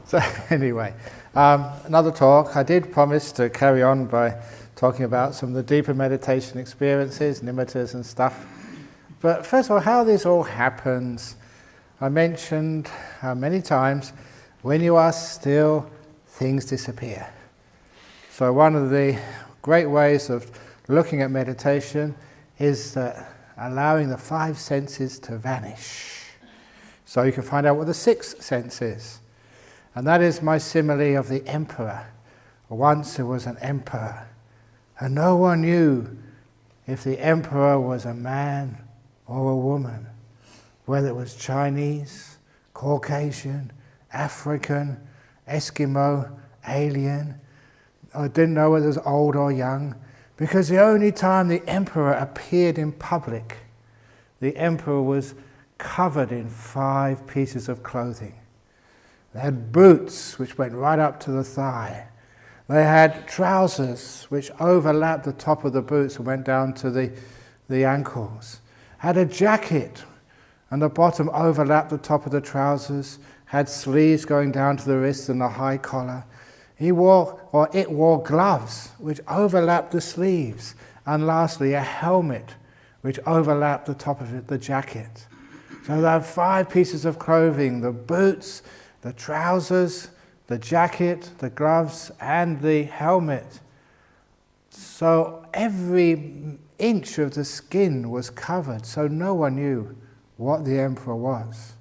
So anyway, another talk. I did promise to carry on by talking about some of the deeper meditation experiences, Nimittas and stuff. But first of all, how this all happens, I mentioned many times, when you are still, things disappear. So one of the great ways of looking at meditation is allowing the five senses to vanish. So you can find out what the sixth sense is. And that is my simile of the emperor. Once there was an emperor, and no one knew if the emperor was a man or a woman, whether it was Chinese, Caucasian, African, Eskimo, alien. I didn't know whether it was old or young, because the only time the emperor appeared in public, the emperor was covered in 5 pieces of clothing. They had boots which went right up to the thigh. They had trousers which overlapped the top of the boots and went down to the ankles. Had a jacket and the bottom overlapped the top of the trousers, had sleeves going down to the wrists and a high collar. It wore gloves which overlapped the sleeves, and lastly a helmet which overlapped the top of the jacket. So they had 5 pieces of clothing: the boots, the trousers, the jacket, the gloves, and the helmet. So every inch of the skin was covered, so no one knew what the emperor was.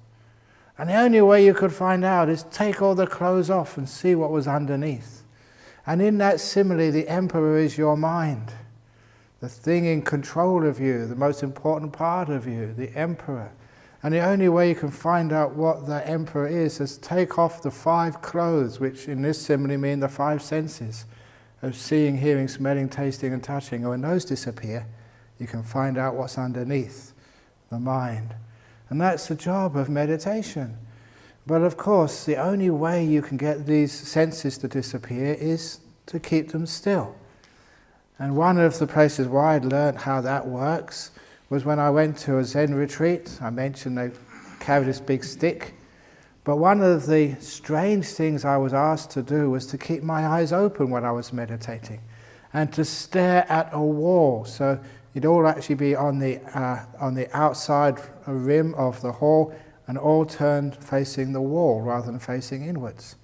And the only way you could find out is take all the clothes off and see what was underneath. And in that simile, the emperor is your mind, the thing in control of you, the most important part of you, the emperor. And the only way you can find out what the emperor is take off the 5 clothes, which in this simile mean the 5 senses of seeing, hearing, smelling, tasting and touching. And when those disappear, you can find out what's underneath, the mind. And that's the job of meditation. But of course, the only way you can get these senses to disappear is to keep them still. And one of the places where I'd learned how that works was when I went to a Zen retreat. I mentioned they carried this big stick. But one of the strange things I was asked to do was to keep my eyes open when I was meditating and to stare at a wall. So it'd all actually be on the outside rim of the hall and all turned facing the wall rather than facing inwards.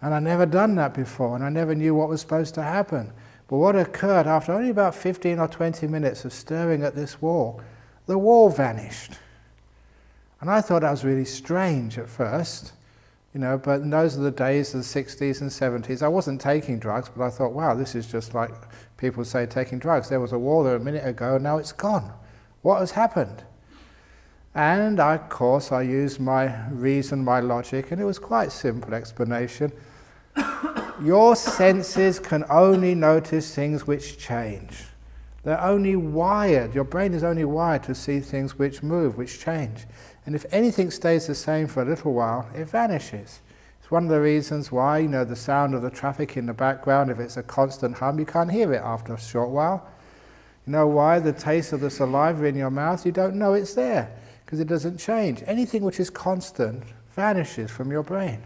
And I'd never done that before, and I never knew what was supposed to happen. But what occurred after only about 15 or 20 minutes of staring at this wall, the wall vanished. And I thought that was really strange at first, but those are the days of the 60s and 70s. I wasn't taking drugs, but I thought, wow, this is just like people say taking drugs. There was a wall there a minute ago, and now it's gone. What has happened? And of course I used my reason, my logic, and it was quite a simple explanation. Your senses can only notice things which change. They're only wired, your brain is only wired to see things which move, which change. And if anything stays the same for a little while, it vanishes. It's one of the reasons why, the sound of the traffic in the background, if it's a constant hum, you can't hear it after a short while. You know why? The taste of the saliva in your mouth, you don't know it's there, because it doesn't change. Anything which is constant vanishes from your brain.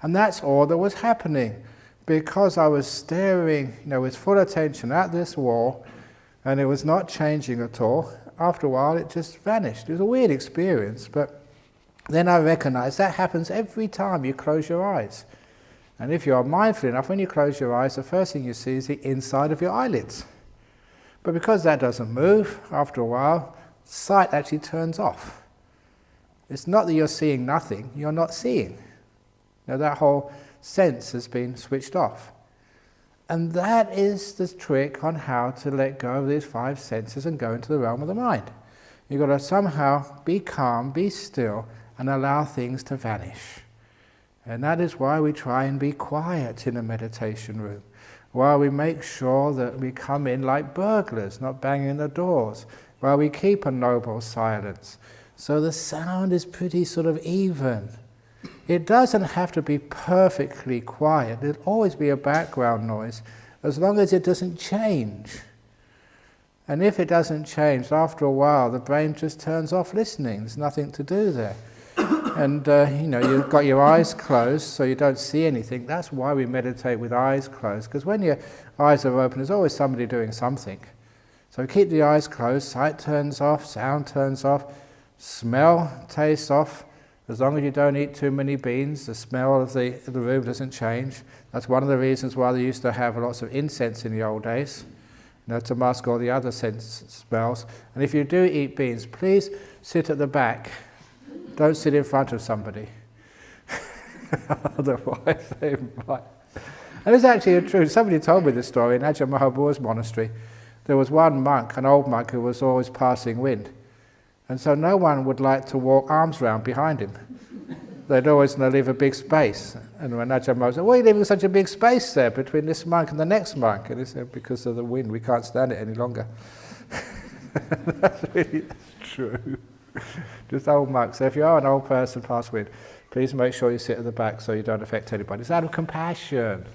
And that's all that was happening, because I was staring, with full attention at this wall, and it was not changing at all. After a while, it just vanished. It was a weird experience, but then I recognized that happens every time you close your eyes. And if you are mindful enough, when you close your eyes, the first thing you see is the inside of your eyelids. But because that doesn't move, after a while, sight actually turns off. It's not that you're seeing nothing, you're not seeing. That whole sense has been switched off. And that is the trick on how to let go of these 5 senses and go into the realm of the mind. You've got to somehow be calm, be still, and allow things to vanish. And that is why we try and be quiet in a meditation room, while we make sure that we come in like burglars, not banging the doors, while we keep a noble silence. So the sound is pretty sort of even. It doesn't have to be perfectly quiet. There'll always be a background noise, as long as it doesn't change. And if it doesn't change, after a while, the brain just turns off listening. There's nothing to do there. and you've got your eyes closed so you don't see anything. That's why we meditate with eyes closed, because when your eyes are open, there's always somebody doing something. So keep the eyes closed, sight turns off, sound turns off, smell tastes off. As long as you don't eat too many beans, the smell of the room doesn't change. That's one of the reasons why they used to have lots of incense in the old days, to mask all the other smells. And if you do eat beans, please sit at the back. Don't sit in front of somebody. Otherwise they might. And it's actually true. Somebody told me this story in Ajahn Mahabur's monastery. There was one monk, an old monk, who was always passing wind. And so no one would like to walk arms round behind him. They'd always leave a big space. And when Ajahn Maha said, "Why are you leaving such a big space there between this monk and the next monk?" And he said, "Because of the wind, we can't stand it any longer." That's really true. Just old monks. So if you are an old person past wind, please make sure you sit at the back so you don't affect anybody. It's out of compassion.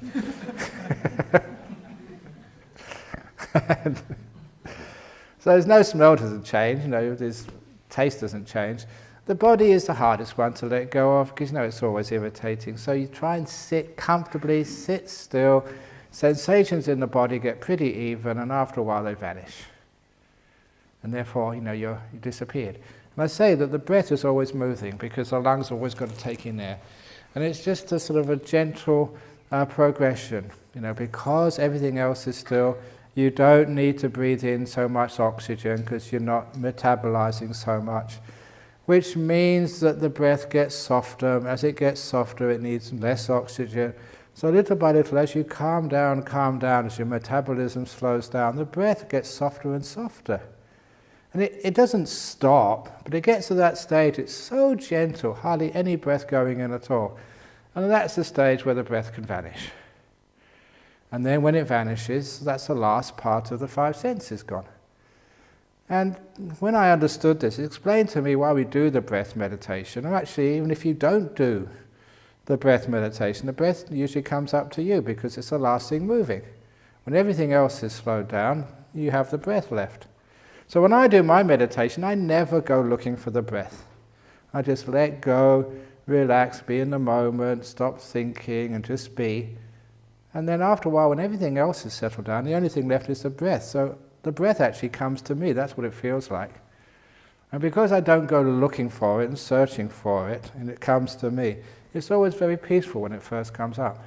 So there's no smell doesn't change, this taste doesn't change. The body is the hardest one to let go of because it's always irritating. So you try and sit comfortably, sit still. Sensations in the body get pretty even, and after a while they vanish. And therefore, you're disappeared. And I say that the breath is always moving because the lungs are always got to take in air. And it's just a sort of a gentle progression, because everything else is still. You don't need to breathe in so much oxygen because you're not metabolizing so much, which means that the breath gets softer. As it gets softer, it needs less oxygen. So little by little, as you calm down, as your metabolism slows down, the breath gets softer and softer. And it doesn't stop, but it gets to that stage, it's so gentle, hardly any breath going in at all. And that's the stage where the breath can vanish. And then when it vanishes, that's the last part of the five senses gone. And when I understood this, it explained to me why we do the breath meditation. And actually, even if you don't do the breath meditation, the breath usually comes up to you because it's the last thing moving. When everything else is slowed down, you have the breath left. So when I do my meditation, I never go looking for the breath. I just let go, relax, be in the moment, stop thinking and just be. And then after a while, when everything else is settled down, the only thing left is the breath. So the breath actually comes to me. That's what it feels like. And because I don't go looking for it and searching for it, and it comes to me, it's always very peaceful when it first comes up.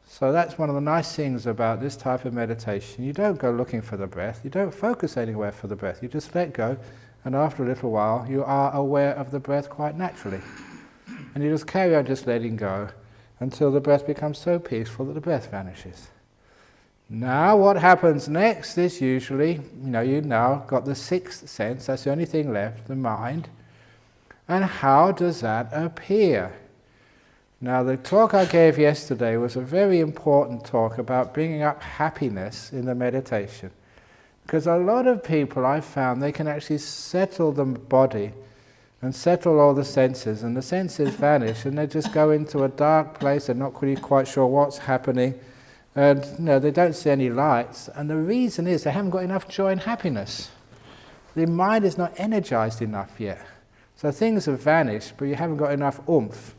So that's one of the nice things about this type of meditation. You don't go looking for the breath. You don't focus anywhere for the breath. You just let go, and after a little while, you are aware of the breath quite naturally. And you just carry on just letting go until the breath becomes so peaceful that the breath vanishes. Now what happens next is usually, you've now got the sixth sense, that's the only thing left, the mind. And how does that appear? Now the talk I gave yesterday was a very important talk about bringing up happiness in the meditation. Because a lot of people I found, they can actually settle the body and settle all the senses, and the senses vanish and they just go into a dark place, they're not really quite sure what's happening, and they don't see any lights, and the reason is they haven't got enough joy and happiness. The mind is not energized enough yet. So things have vanished, but you haven't got enough oomph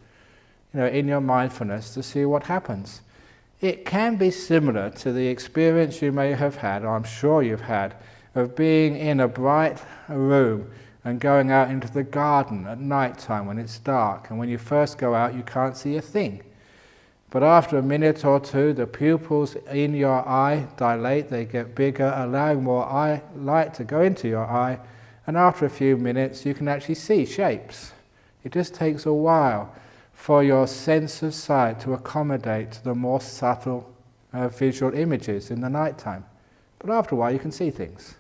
in your mindfulness to see what happens. It can be similar to the experience you may have had, or I'm sure you've had, of being in a bright room and going out into the garden at night time when it's dark, and when you first go out you can't see a thing. But after a minute or two the pupils in your eye dilate, they get bigger, allowing more light to go into your eye, and after a few minutes you can actually see shapes. It just takes a while for your sense of sight to accommodate to the more subtle visual images in the night time. But after a while you can see things.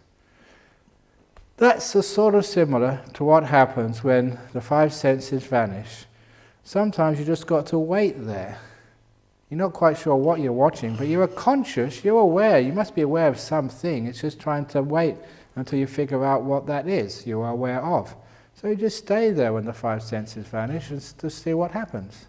That's sort of similar to what happens when the five senses vanish. Sometimes you just got to wait there. You're not quite sure what you're watching, but you are conscious, you're aware, you must be aware of something. It's just trying to wait until you figure out what that is you are aware of. So you just stay there when the five senses vanish and to see what happens.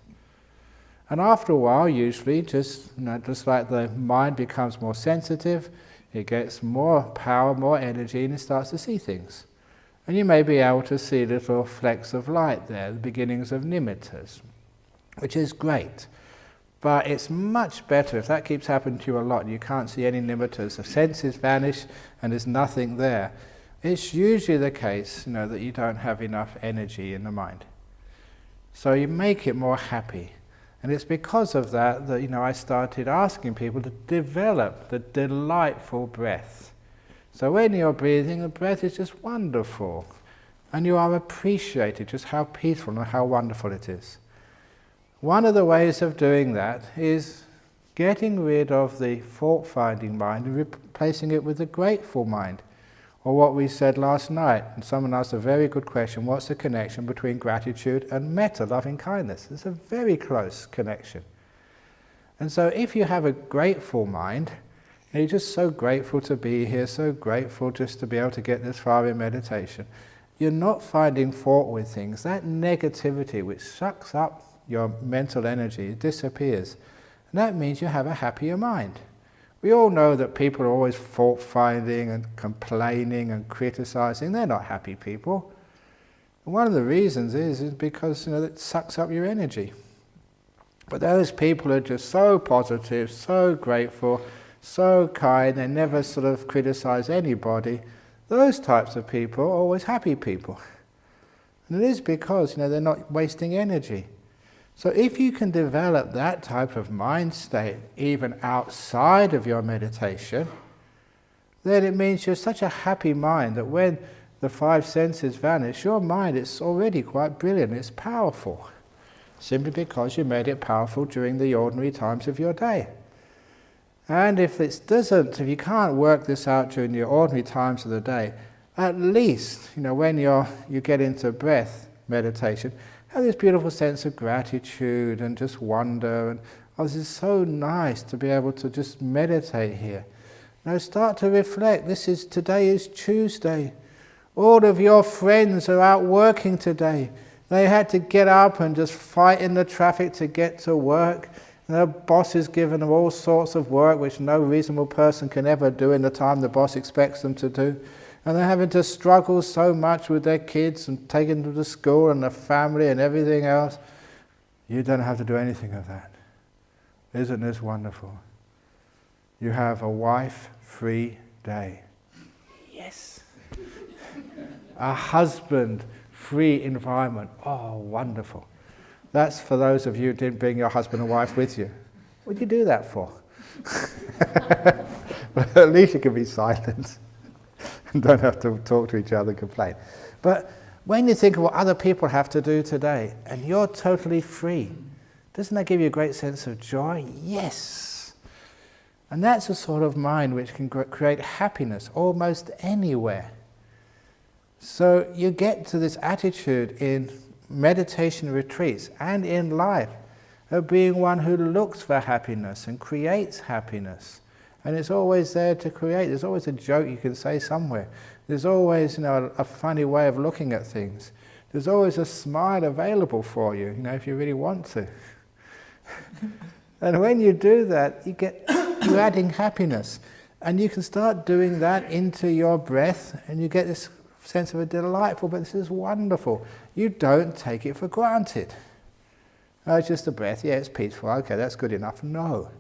And after a while, usually, just like the mind becomes more sensitive, it gets more power, more energy, and it starts to see things. And you may be able to see little flecks of light there, the beginnings of Nimittas, which is great. But it's much better if that keeps happening to you a lot and you can't see any Nimittas, the senses vanish and there's nothing there. It's usually the case, that you don't have enough energy in the mind. So you make it more happy. And it's because of that I started asking people to develop the delightful breath. So when you're breathing, the breath is just wonderful. And you are appreciated just how peaceful and how wonderful it is. One of the ways of doing that is getting rid of the fault-finding mind and replacing it with a grateful mind. Or what we said last night, and someone asked a very good question, what's the connection between gratitude and metta, loving kindness? It's a very close connection. And so if you have a grateful mind, and you're just so grateful to be here, so grateful just to be able to get this far in meditation, you're not finding fault with things. That negativity which sucks up your mental energy disappears. And that means you have a happier mind. We all know that people are always fault-finding and complaining and criticizing. They're not happy people. And one of the reasons is because it sucks up your energy. But those people are just so positive, so grateful, so kind, they never sort of criticize anybody. Those types of people are always happy people. And it is because they're not wasting energy. So if you can develop that type of mind state even outside of your meditation, then it means you're such a happy mind that when the five senses vanish, your mind is already quite brilliant, it's powerful, simply because you made it powerful during the ordinary times of your day. And if you can't work this out during the ordinary times of the day, at least, when you get into breath meditation, have this beautiful sense of gratitude and just wonder, and this is so nice to be able to just meditate here. Now start to reflect, today is Tuesday. All of your friends are out working today. They had to get up and just fight in the traffic to get to work. And the boss has given them all sorts of work which no reasonable person can ever do in the time the boss expects them to do. And they're having to struggle so much with their kids and taking them to school and the family and everything else. You don't have to do anything of that. Isn't this wonderful? You have a wife-free day. Yes. A husband-free environment. Oh, wonderful. That's for those of you who didn't bring your husband and wife with you. What did you do that for? Well, at least you can be silent and don't have to talk to each other and complain. But when you think of what other people have to do today and you're totally free, doesn't that give you a great sense of joy? Yes. And that's a sort of mind which can create happiness almost anywhere. So you get to this attitude in meditation retreats and in life of being one who looks for happiness and creates happiness. And it's always there to create. There's always a joke you can say somewhere. There's always a funny way of looking at things. There's always a smile available for you, if you really want to. And when you do that, you're adding happiness. And you can start doing that into your breath, and you get this sense of a delightful, but this is wonderful. You don't take it for granted. Oh, it's just a breath. Yeah, it's peaceful. Okay, that's good enough. No.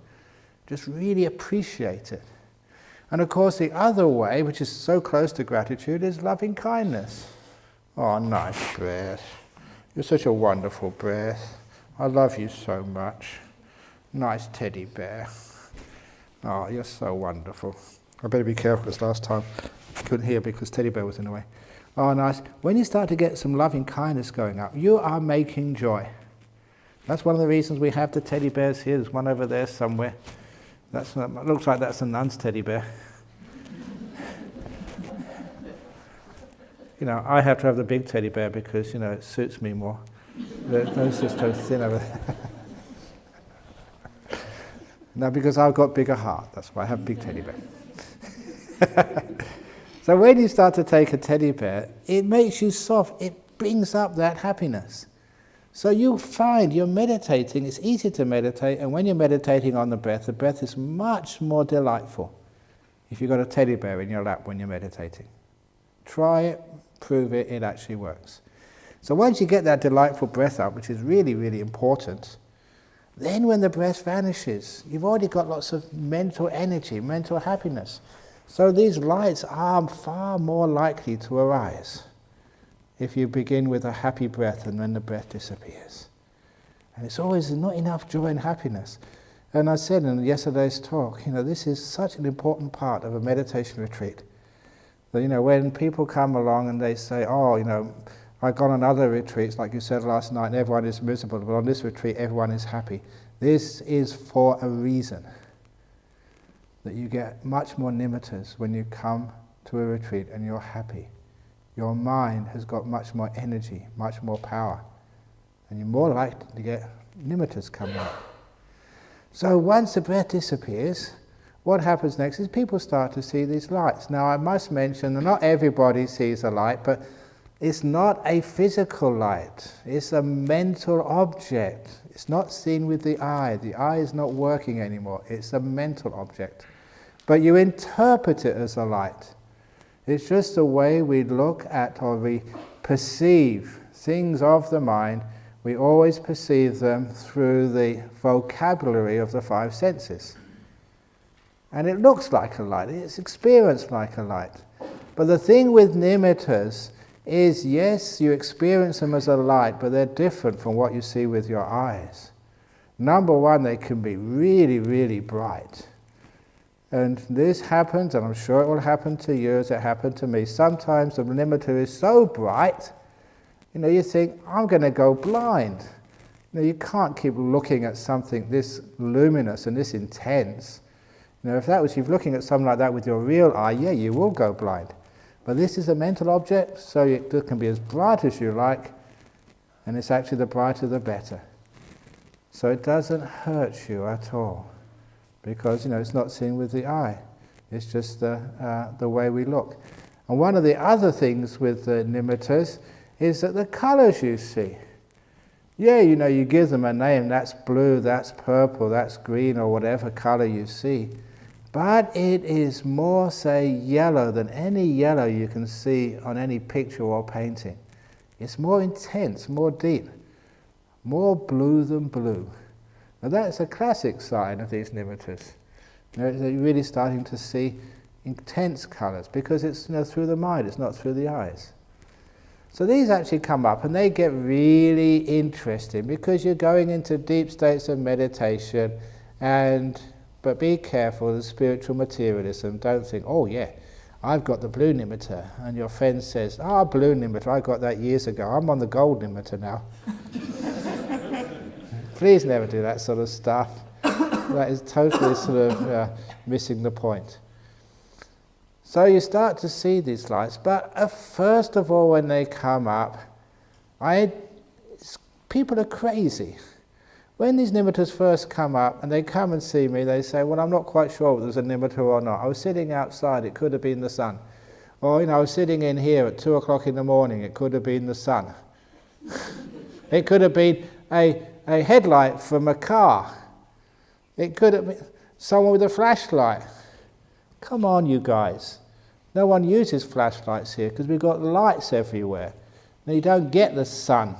Just really appreciate it. And of course, the other way, which is so close to gratitude, is loving kindness. Oh, nice breath. You're such a wonderful breath. I love you so much. Nice teddy bear. Oh, you're so wonderful. I better be careful because last time I couldn't hear because teddy bear was in the way. Oh, nice. When you start to get some loving kindness going up, you are making joy. That's one of the reasons we have the teddy bears here. There's one over there somewhere. It looks like that's a nun's teddy bear. I have to have the big teddy bear because, it suits me more. Those just so thin over there. No, because I've got bigger heart. That's why I have big teddy bear. So when you start to take a teddy bear, it makes you soft. It brings up that happiness. So you find you're meditating, it's easy to meditate, and when you're meditating on the breath is much more delightful if you've got a teddy bear in your lap when you're meditating. Try it, prove it, it actually works. So once you get that delightful breath up, which is really, really important, then when the breath vanishes, you've already got lots of mental energy, mental happiness. So these lights are far more likely to arise if you begin with a happy breath and then the breath disappears. And it's always not enough joy and happiness. And I said in yesterday's talk, this is such an important part of a meditation retreat. That, when people come along and they say, I've gone on other retreats, like you said last night, and everyone is miserable, but on this retreat everyone is happy. This is for a reason. That you get much more nimittas when you come to a retreat and you're happy. Your mind has got much more energy, much more power. And you're more likely to get nimittas coming up. So once the breath disappears, what happens next is people start to see these lights. Now I must mention that not everybody sees a light, but it's not a physical light. It's a mental object. It's not seen with the eye. The eye is not working anymore. It's a mental object. But you interpret it as a light. It's just the way we look at or we perceive things of the mind. We always perceive them through the vocabulary of the five senses. And it looks like a light, it's experienced like a light. But the thing with nimittas is, yes, you experience them as a light, but they're different from what you see with your eyes. Number one, they can be really, really bright. And this happens, and I'm sure it will happen to you as it happened to me. Sometimes the nimitta is so bright, you think, I'm going to go blind. You can't keep looking at something this luminous and this intense. If that was you looking at something like that with your real eye, yeah, you will go blind. But this is a mental object, so it can be as bright as you like, and it's actually the brighter the better. So it doesn't hurt you at all, because it's not seen with the eye. It's just the way we look. And one of the other things with the nimittas is that the colours you see. Yeah, you give them a name, that's blue, that's purple, that's green, or whatever colour you see. But it is more, say, yellow than any yellow you can see on any picture or painting. It's more intense, more deep, more blue than blue. Now that's a classic sign of these nimittas. They're really starting to see intense colours, because it's through the mind, it's not through the eyes. So these actually come up and they get really interesting, because you're going into deep states of meditation, but be careful of the spiritual materialism. Don't think, oh yeah, I've got the blue nimitta, and your friend says, blue nimitta, I got that years ago, I'm on the gold nimitta now. Please never do that sort of stuff. That is totally sort of missing the point. So you start to see these lights, but first of all, when they come up, people are crazy. When these nimittas first come up, and they come and see me, they say, well, I'm not quite sure whether there's a nimitta or not. I was sitting outside, it could have been the sun. Or, I was sitting in here at 2 o'clock in the morning, it could have been the sun. It could have been a headlight from a car. It could have been someone with a flashlight. Come on, you guys. No one uses flashlights here because we've got lights everywhere. Now, you don't get the sun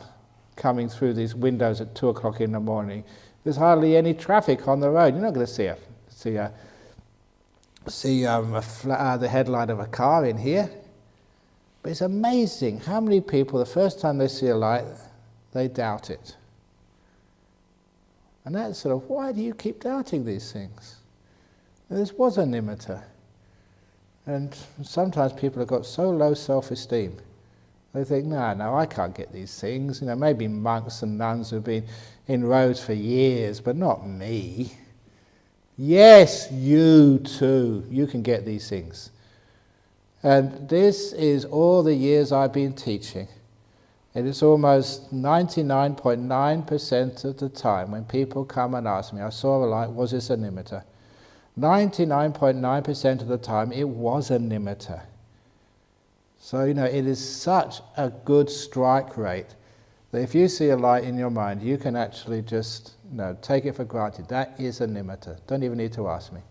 coming through these windows at 2 o'clock in the morning. There's hardly any traffic on the road. You're not going to see the headlight of a car in here. But it's amazing how many people, the first time they see a light, they doubt it. And that's sort of, why do you keep doubting these things? And this was a nimitta. And sometimes people have got so low self-esteem. They think, no, I can't get these things. Maybe monks and nuns have been in roads for years, but not me. Yes, you too. You can get these things. And this is all the years I've been teaching. It is almost 99.9% of the time when people come and ask me, I saw a light, was this a nimitta? 99.9% of the time it was a nimitta. So, it is such a good strike rate that if you see a light in your mind, you can actually just take it for granted. That is a nimitta. Don't even need to ask me.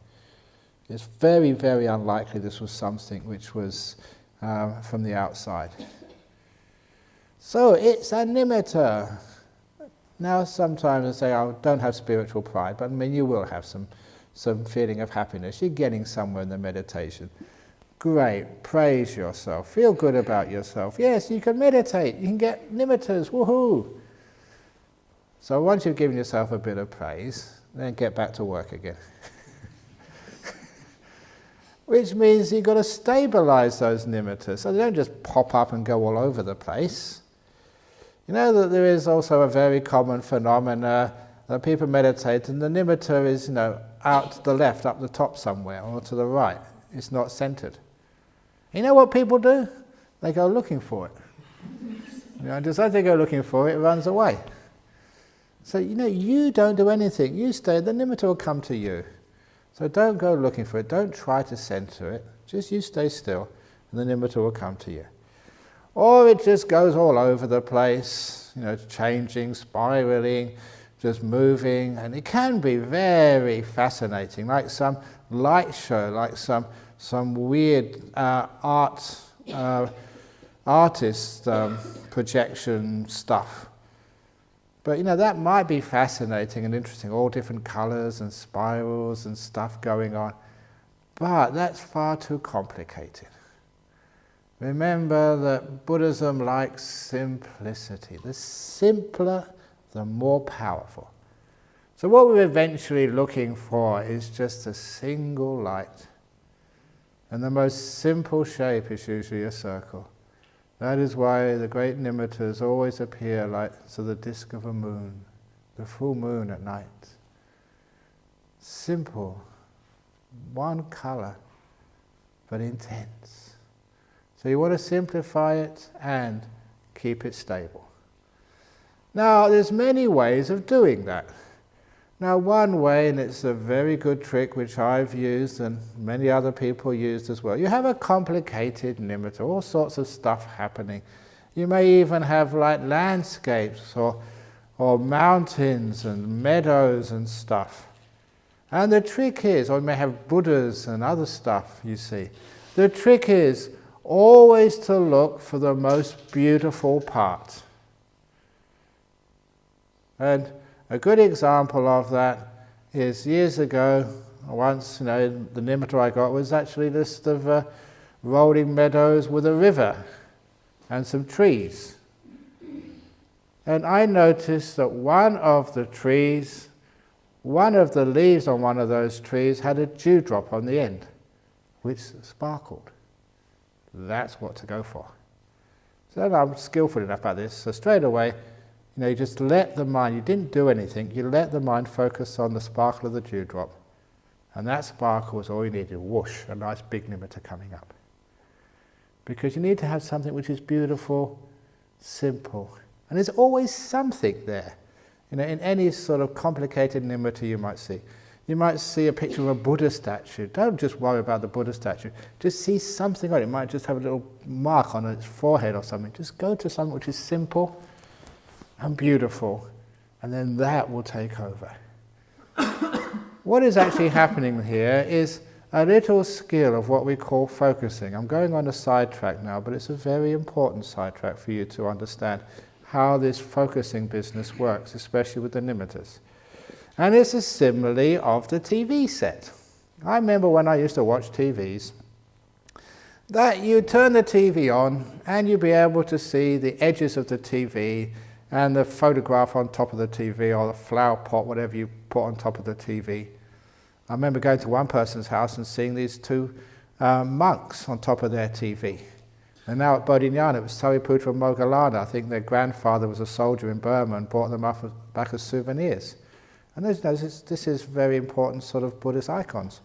It's very, very unlikely this was something which was from the outside. So it's a nimitta. Now sometimes I say, oh, don't have spiritual pride, but I mean you will have some feeling of happiness. You're getting somewhere in the meditation. Great, praise yourself, feel good about yourself. Yes, you can meditate, you can get nimittas, woohoo! So once you've given yourself a bit of praise, then get back to work again. Which means you've got to stabilize those nimittas, so they don't just pop up and go all over the place. You know that there is also a very common phenomena that people meditate and the nimitta is, out to the left, up the top somewhere, or to the right. It's not centered. You know what people do? They go looking for it. Just as they go looking for it, it runs away. So, you don't do anything. You stay, the nimitta will come to you. So don't go looking for it. Don't try to center it. Just you stay still, and the nimitta will come to you. Or it just goes all over the place, changing, spiraling, just moving, and it can be very fascinating, like some light show, like some weird artist projection stuff. But that might be fascinating and interesting, all different colors and spirals and stuff going on. But that's far too complicated. Remember that Buddhism likes simplicity. The simpler, the more powerful. So what we're eventually looking for is just a single light. And the most simple shape is usually a circle. That is why the great nimittas always appear like the disk of a moon, the full moon at night. Simple, one color, but intense. So you want to simplify it and keep it stable. Now, there's many ways of doing that. Now, one way, and it's a very good trick which I've used and many other people used as well, you have a complicated nimitta, all sorts of stuff happening. You may even have like landscapes or mountains and meadows and stuff. And the trick is, or you may have Buddhas and other stuff, you see. The trick is always to look for the most beautiful part. And a good example of that is years ago, once, the nimitta I got was actually a list of rolling meadows with a river and some trees. And I noticed that one of the trees, one of the leaves on one of those trees had a dewdrop on the end, which sparkled. That's what to go for. So I'm skillful enough about this, so straight away, you just let the mind, you didn't do anything, you let the mind focus on the sparkle of the dewdrop. And that sparkle was all you needed, whoosh, a nice big nimitta coming up. Because you need to have something which is beautiful, simple. And there's always something there. In any sort of complicated nimitta you might see. You might see a picture of a Buddha statue. Don't just worry about the Buddha statue. Just see something on it. It might just have a little mark on its forehead or something. Just go to something which is simple and beautiful, and then that will take over. What is actually happening here is a little skill of what we call focusing. I'm going on a sidetrack now, but it's a very important sidetrack for you to understand how this focusing business works, especially with the nimittas. And it's a simile of the TV set. I remember when I used to watch TVs, that you turn the TV on and you'd be able to see the edges of the TV and the photograph on top of the TV or the flower pot, whatever you put on top of the TV. I remember going to one person's house and seeing these two monks on top of their TV. And now at Bodhinyana, it was Sariputra and Moggallana. I think their grandfather was a soldier in Burma and brought them back as souvenirs. And this is very important sort of Buddhist icons.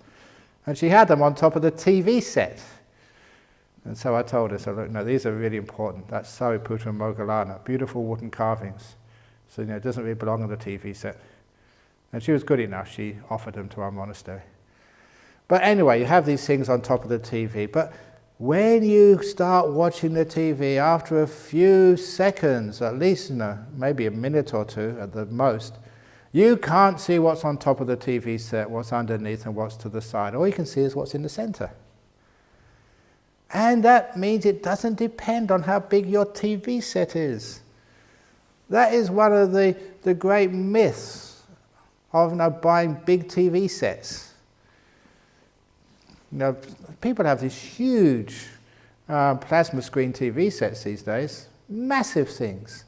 And she had them on top of the TV set. And so I told her, so look, no, these are really important. That's Sariputra and Moggallana, beautiful wooden carvings. So it doesn't really belong on the TV set. And she was good enough, she offered them to our monastery. But anyway, you have these things on top of the TV. But when you start watching the TV, after a few seconds, at least maybe a minute or two at the most, you can't see what's on top of the TV set, what's underneath and what's to the side. All you can see is what's in the center. And that means it doesn't depend on how big your TV set is. That is one of the great myths of buying big TV sets. People have these huge plasma screen TV sets these days, massive things.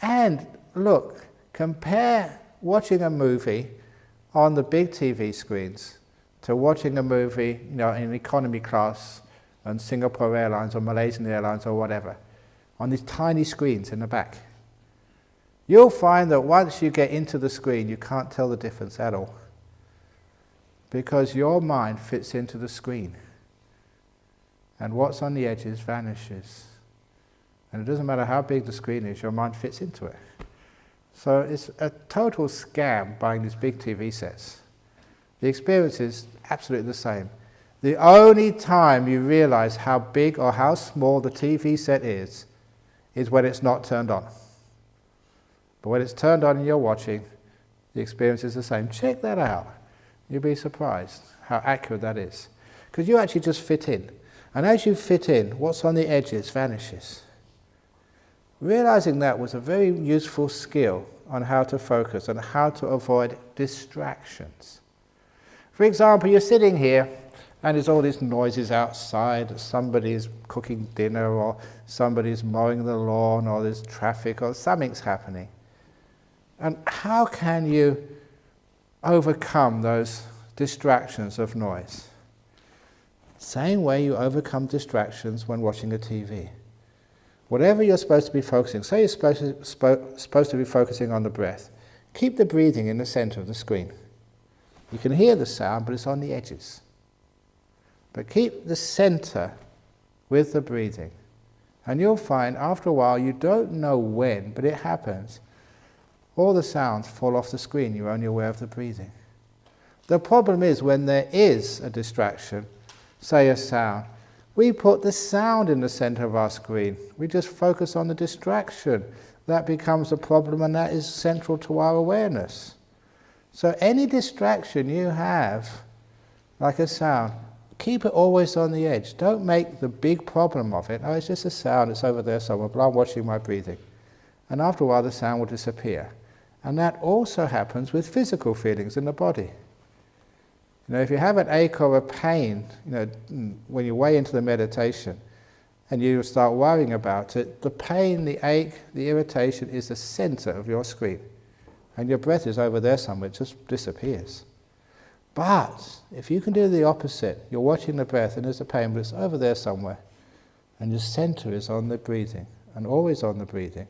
And look, compare watching a movie on the big TV screens to watching a movie in economy class on Singapore Airlines or Malaysian Airlines or whatever, on these tiny screens in the back. You'll find that once you get into the screen, you can't tell the difference at all, because your mind fits into the screen, and what's on the edges vanishes. And it doesn't matter how big the screen is, your mind fits into it. So it's a total scam buying these big TV sets. The experience is absolutely the same. The only time you realize how big or how small the TV set is when it's not turned on. But when it's turned on and you're watching, the experience is the same. Check that out. You'll be surprised how accurate that is. Because you actually just fit in. And as you fit in, what's on the edges vanishes. Realizing that was a very useful skill on how to focus and how to avoid distractions. For example, you're sitting here and there's all these noises outside. Somebody's cooking dinner, or somebody's mowing the lawn, or there's traffic, or something's happening. And how can you overcome those distractions of noise? Same way you overcome distractions when watching a TV. Whatever you're supposed to be focusing, say you're supposed to be focusing on the breath, keep the breathing in the center of the screen. You can hear the sound, but it's on the edges. But keep the center with the breathing. And you'll find after a while, you don't know when, but it happens. All the sounds fall off the screen, you're only aware of the breathing. The problem is when there is a distraction, say a sound, we put the sound in the center of our screen. We just focus on the distraction. That becomes a problem, and that is central to our awareness. So any distraction you have, like a sound, keep it always on the edge. Don't make the big problem of it. Oh, it's just a sound, it's over there somewhere, but I'm watching my breathing. And after a while, the sound will disappear. And that also happens with physical feelings in the body. If you have an ache or a pain, when you're way into the meditation, and you start worrying about it, the pain, the ache, the irritation is the center of your screen. And your breath is over there somewhere, it just disappears. But if you can do the opposite, you're watching the breath and there's a pain, but it's over there somewhere, and your center is on the breathing, and always on the breathing,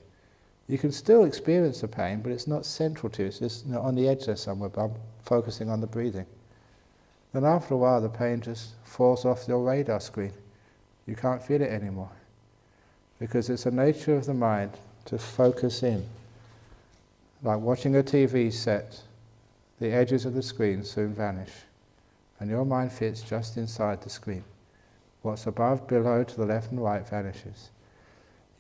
you can still experience the pain, but it's not central to you, it's just on the edge there somewhere, but I'm focusing on the breathing. Then after a while the pain just falls off your radar screen. You can't feel it anymore, because it's the nature of the mind to focus in. Like watching a TV set, the edges of the screen soon vanish, and your mind fits just inside the screen. What's above, below, to the left and right vanishes.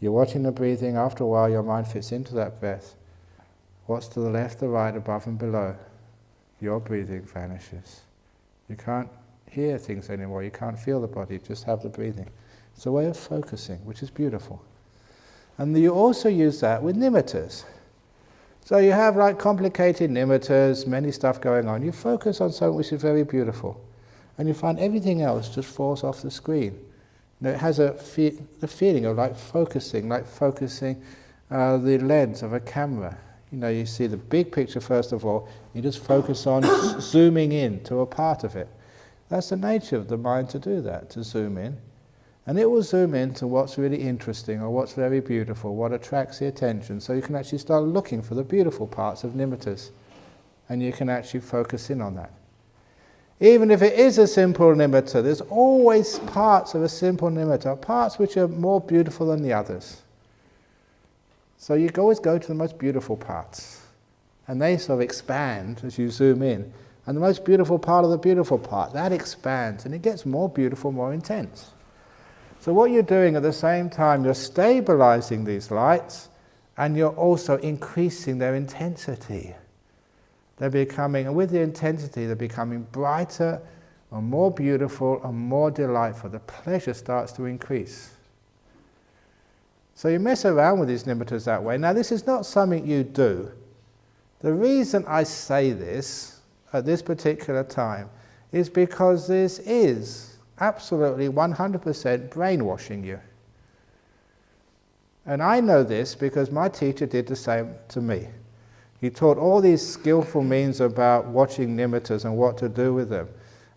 You're watching the breathing, after a while your mind fits into that breath. What's to the left, the right, above and below, your breathing vanishes. You can't hear things anymore, you can't feel the body, you just have the breathing. It's a way of focusing, which is beautiful. And you also use that with nimittas. So you have like complicated nimittas, many stuff going on. You focus on something which is very beautiful, and you find everything else just falls off the screen. It has the feeling of like focusing the lens of a camera. You see the big picture first of all, you just focus on zooming in to a part of it. That's the nature of the mind to do that, to zoom in. And it will zoom in to what's really interesting or what's very beautiful, what attracts the attention. So you can actually start looking for the beautiful parts of nimittas, and you can actually focus in on that. Even if it is a simple nimitta, there's always parts of a simple nimitta, parts which are more beautiful than the others. So you always go to the most beautiful parts, and they sort of expand as you zoom in. And the most beautiful part of the beautiful part, that expands, and it gets more beautiful, more intense. So what you're doing at the same time, you're stabilizing these lights, and you're also increasing their intensity. They're becoming, and with the intensity, they're becoming brighter and more beautiful and more delightful. The pleasure starts to increase. So you mess around with these nimittas that way. Now this is not something you do. The reason I say this at this particular time is because this is absolutely 100% brainwashing you. And I know this because my teacher did the same to me. He taught all these skillful means about watching nimittas and what to do with them.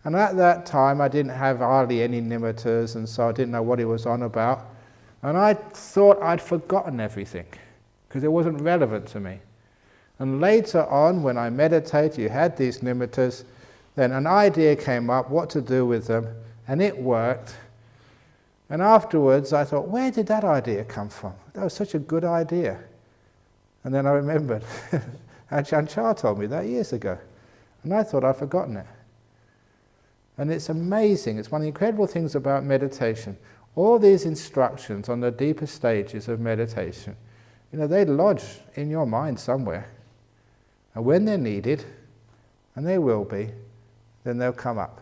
And at that time I didn't have hardly any nimittas, and so I didn't know what he was on about. And I thought I'd forgotten everything because it wasn't relevant to me. And later on, when I meditated, you had these nimittas, then an idea came up what to do with them, and it worked. And afterwards I thought, where did that idea come from? That was such a good idea. And then I remembered, Ajahn told me that years ago, and I thought I'd forgotten it. And it's amazing, it's one of the incredible things about meditation. All these instructions on the deeper stages of meditation, they lodge in your mind somewhere. And when they're needed, and they will be, then they'll come up.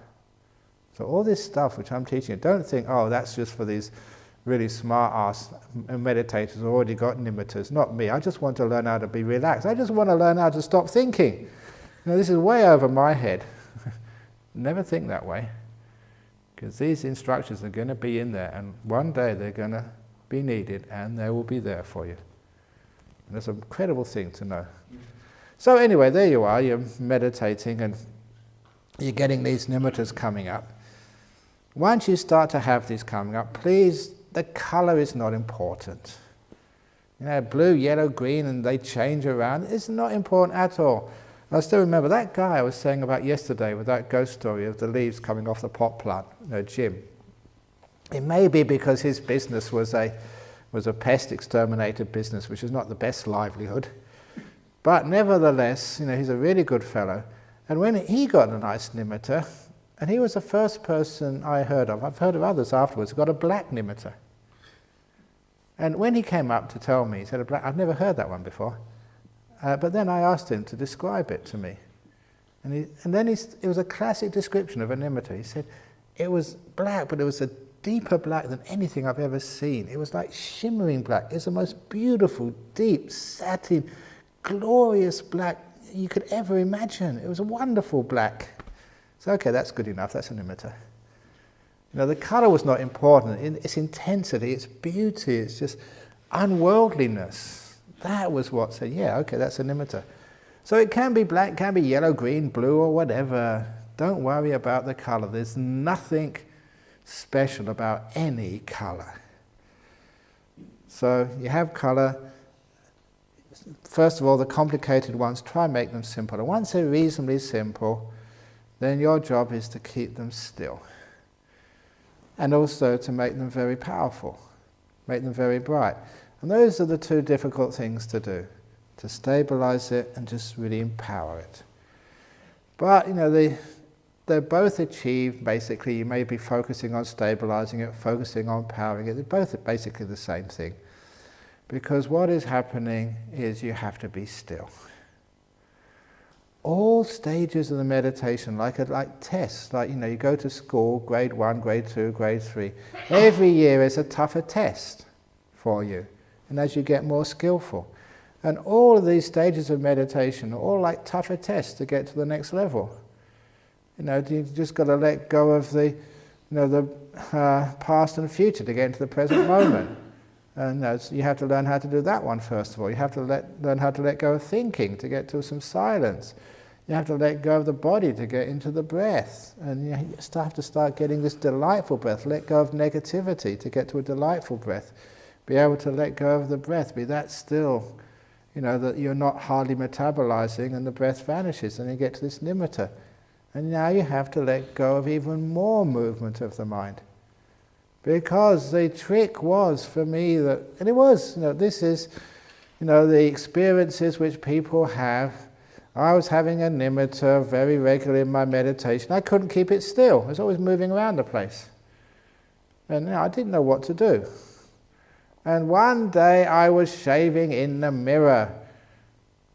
So all this stuff which I'm teaching you, don't think, oh, that's just for these really smart-ass meditators who already got nimittas. Not me. I just want to learn how to be relaxed. I just want to learn how to stop thinking. This is way over my head. Never think that way. Because these instructions are going to be in there, and one day they're going to be needed, and they will be there for you. And that's an incredible thing to know. So anyway, there you are, you're meditating, and you're getting these nimittas coming up. Once you start to have these coming up, please, the colour is not important. Blue, yellow, green, and they change around. It's not important at all. I still remember that guy I was saying about yesterday with that ghost story of the leaves coming off the pot plant, Jim. It may be because his business was a pest exterminator business, which is not the best livelihood. But nevertheless, he's a really good fellow. And when he got a nice nimitta, and he was the first person I heard of, I've heard of others afterwards, who got a black nimitta. And when he came up to tell me, he said, I've never heard that one before. But then I asked him to describe it to me. And then it was a classic description of a nimitta. He said, it was black, but it was a deeper black than anything I've ever seen. It was like shimmering black. It's the most beautiful, deep, satin, glorious black you could ever imagine. It was a wonderful black. So okay, that's good enough, that's a nimitta. The colour was not important. Its intensity, its beauty, its just unworldliness. That was what said, yeah, okay, that's a nimitta. So it can be black, can be yellow, green, blue, or whatever. Don't worry about the colour. There's nothing special about any colour. So you have colour. First of all, the complicated ones, try and make them simple. And once they're reasonably simple, then your job is to keep them still. And also to make them very powerful, make them very bright. And those are the two difficult things to do, to stabilize it and just really empower it. But, they're both achieved, basically. You may be focusing on stabilizing it, focusing on powering it. They're both basically the same thing. Because what is happening is you have to be still. All stages of the meditation, like tests, you go to school, grade 1, grade 2, grade 3. Every year is a tougher test for you. And as you get more skillful. And all of these stages of meditation are all like tougher tests to get to the next level. You've just got to let go of the past and future to get into the present moment. And you have to learn how to do that one first of all. You have to learn how to let go of thinking to get to some silence. You have to let go of the body to get into the breath. And you have to start getting this delightful breath. Let go of negativity to get to a delightful breath. Be able to let go of the breath, be that still, that you're not hardly metabolizing and the breath vanishes and you get to this nimitta. And now you have to let go of even more movement of the mind. Because the trick was for me that, and it was, this is, the experiences which people have. I was having a nimitta very regularly in my meditation. I couldn't keep it still. I was always moving around the place. And I didn't know what to do. And one day I was shaving in the mirror,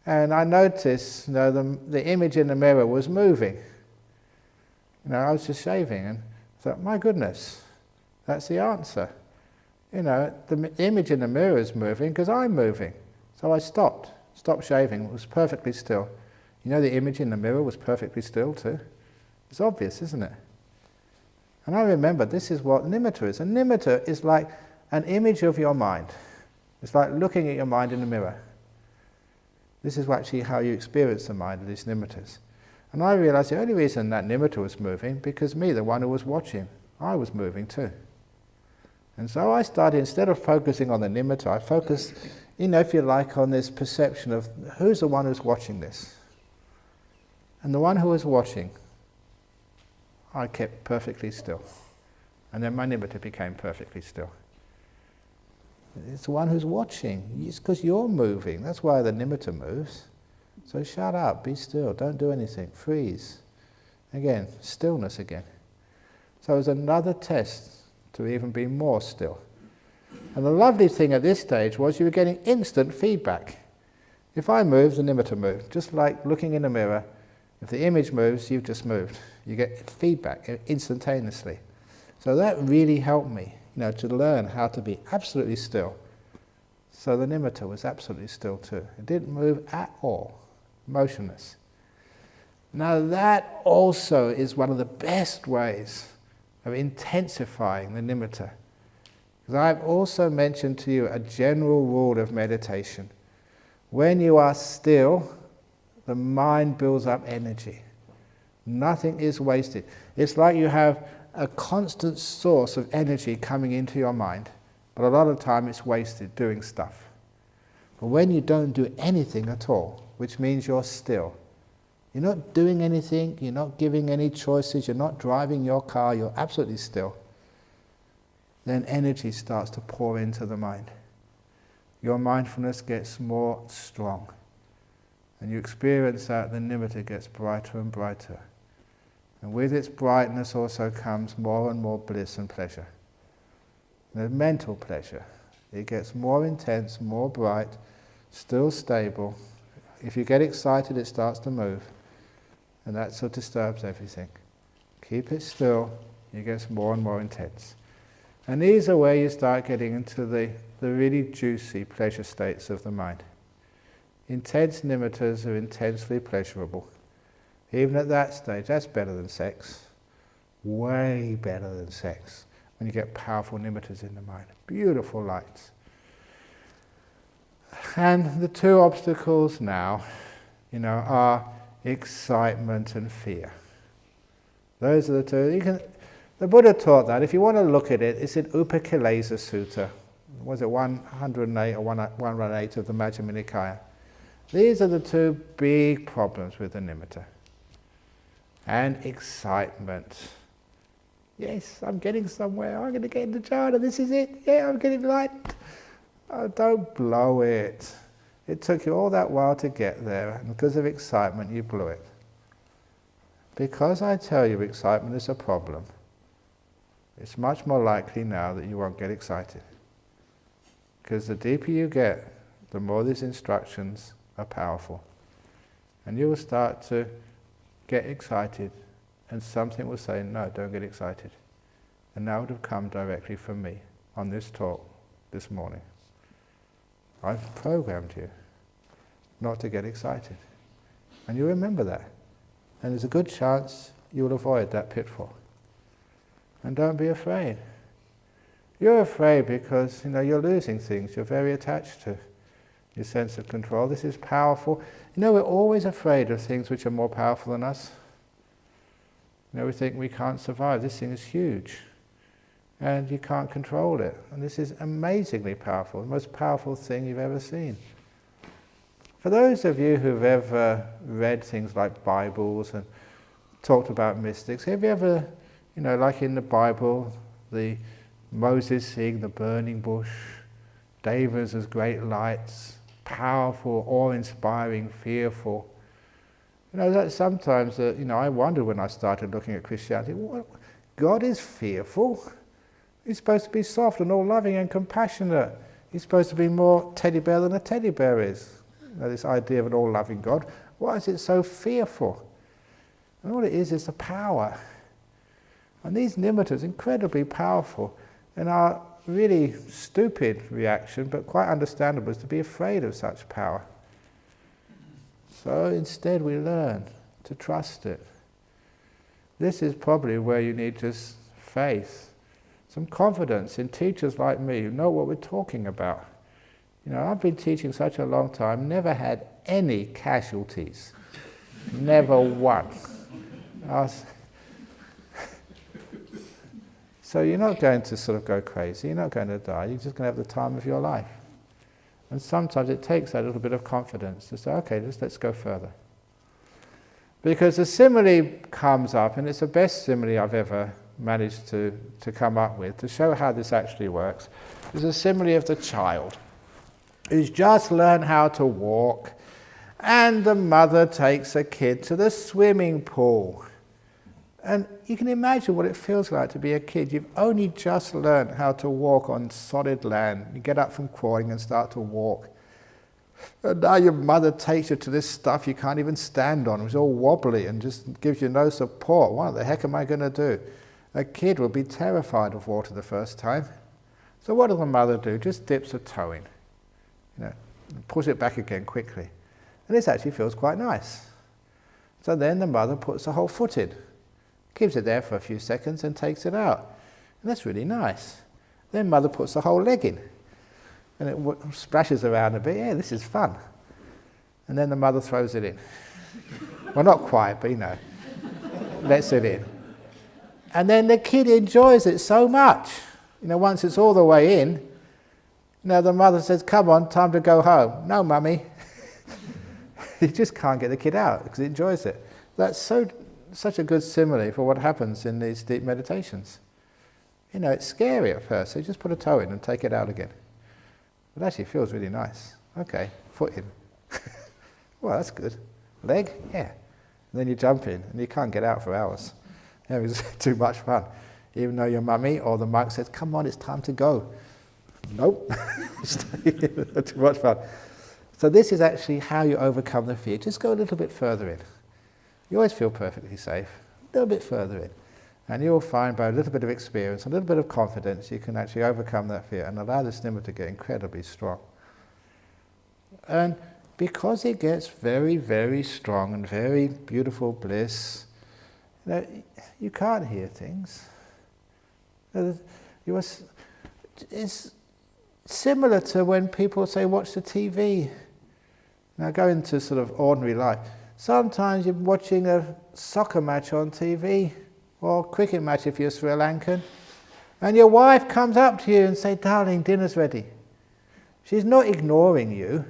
and I noticed, the image in the mirror was moving. I was just shaving and I thought, my goodness, that's the answer. The image in the mirror is moving because I'm moving. So I stopped shaving, it was perfectly still. The image in the mirror was perfectly still too. It's obvious, isn't it? And I remember this is what nimitta is. A nimitta is like an image of your mind. It's like looking at your mind in the mirror. This is actually how you experience the mind of these nimittas. And I realized the only reason that nimitta was moving, because me, the one who was watching, I was moving too. And so I started, instead of focusing on the nimitta, I focused, if you like, on this perception of who's the one who's watching this. And the one who was watching, I kept perfectly still. And then my nimitta became perfectly still. It's the one who's watching. It's because you're moving. That's why the nimitta moves. So shut up, be still, don't do anything, freeze. Again, stillness again. So it was another test to even be more still. And the lovely thing at this stage was you were getting instant feedback. If I move, the nimitta moved. Just like looking in a mirror, if the image moves, you've just moved. You get feedback instantaneously. So that really helped me, to learn how to be absolutely still. So the nimitta was absolutely still too. It didn't move at all, motionless. Now that also is one of the best ways of intensifying the nimitta. Because I've also mentioned to you a general rule of meditation. When you are still, the mind builds up energy. Nothing is wasted. It's like you have a constant source of energy coming into your mind, but a lot of time it's wasted doing stuff. But when you don't do anything at all, which means you're still, you're not doing anything, you're not giving any choices, you're not driving your car, you're absolutely still, then energy starts to pour into the mind. Your mindfulness gets more strong. And you experience that the nimitta gets brighter and brighter. And with its brightness also comes more and more bliss and pleasure. And the mental pleasure, it gets more intense, more bright, still stable. If you get excited, it starts to move. And that sort of disturbs everything. Keep it still, it gets more and more intense. And these are where you start getting into the really juicy pleasure states of the mind. Intense nimittas are intensely pleasurable. Even at that stage, that's better than sex. Way better than sex. When you get powerful nimittas in the mind. Beautiful lights. And the two obstacles now, are excitement and fear. Those are the two. The Buddha taught that. If you want to look at it, it's in Upakilesa Sutta. Was it 108 or 118 of the Majjhima Nikaya? These are the two big problems with the nimitta. And excitement. Yes, I'm getting somewhere. I'm going to get into jhana. This is it. Yeah, I'm getting enlightened. Oh, don't blow it. It took you all that while to get there, and because of excitement, you blew it. Because I tell you excitement is a problem, it's much more likely now that you won't get excited. Because the deeper you get, the more these instructions are powerful. And you will start to get excited, and something will say, no, don't get excited. And that would have come directly from me on this talk this morning. I've programmed you not to get excited. And you remember that. And there's a good chance you will avoid that pitfall. And don't be afraid. You're afraid because you're losing things you're very attached to. Your sense of control. This is powerful. We're always afraid of things which are more powerful than us. We think we can't survive. This thing is huge. And you can't control it. And this is amazingly powerful. The most powerful thing you've ever seen. For those of you who've ever read things like Bibles and talked about mystics, have you ever, like in the Bible, the Moses seeing the burning bush, David's as great lights, powerful, awe-inspiring, fearful. That sometimes, I wondered when I started looking at Christianity, what, God is fearful? He's supposed to be soft and all-loving and compassionate. He's supposed to be more teddy bear than a teddy bear is. This idea of an all-loving God. Why is it so fearful? And all it is the power. And these nimittas are incredibly powerful, and our really stupid reaction, but quite understandable, is to be afraid of such power. So instead we learn to trust it. This is probably where you need just faith, some confidence in teachers like me who know what we're talking about. You know, I've been teaching such a long time, never had any casualties. Never one. So you're not going to sort of go crazy, you're not going to die, you're just going to have the time of your life. And sometimes it takes that little bit of confidence to say, okay, let's go further. Because the simile comes up, and it's the best simile I've ever managed to come up with, to show how this actually works. It's a simile of the child who's just learned how to walk, and the mother takes a kid to the swimming pool. And you can imagine what it feels like to be a kid. You've only just learned how to walk on solid land. You get up from crawling and start to walk. And now your mother takes you to this stuff you can't even stand on. It's all wobbly and just gives you no support. What the heck am I going to do? A kid will be terrified of water the first time. So what does the mother do? Just dips a toe in, and pushes it back again quickly. And this actually feels quite nice. So then the mother puts the whole foot in, keeps it there for a few seconds and takes it out. And that's really nice. Then mother puts the whole leg in, and it splashes around a bit. Yeah, this is fun. And then the mother throws it in. Well, not quite, but lets it in. And then the kid enjoys it so much. Once it's all the way in, the mother says, come on, time to go home. No, mummy. You just can't get the kid out because he enjoys it. That's such a good simile for what happens in these deep meditations. It's scary at first, so you just put a toe in and take it out again. But actually it feels really nice. Okay, foot in. Well, that's good. Leg? Yeah. And then you jump in and you can't get out for hours. It was too much fun. Even though your mummy or the monk says, come on, it's time to go. Nope. Too much fun. So this is actually how you overcome the fear. Just go a little bit further in. You always feel perfectly safe. A little bit further in. And you'll find by a little bit of experience, a little bit of confidence, you can actually overcome that fear and allow this nimitta to get incredibly strong. And because it gets very, very strong and very beautiful bliss, you can't hear things. It's similar to when people say, watch the TV. Now go into sort of ordinary life. Sometimes you're watching a soccer match on TV, or a cricket match if you're Sri Lankan, and your wife comes up to you and says, darling, dinner's ready. She's not ignoring you.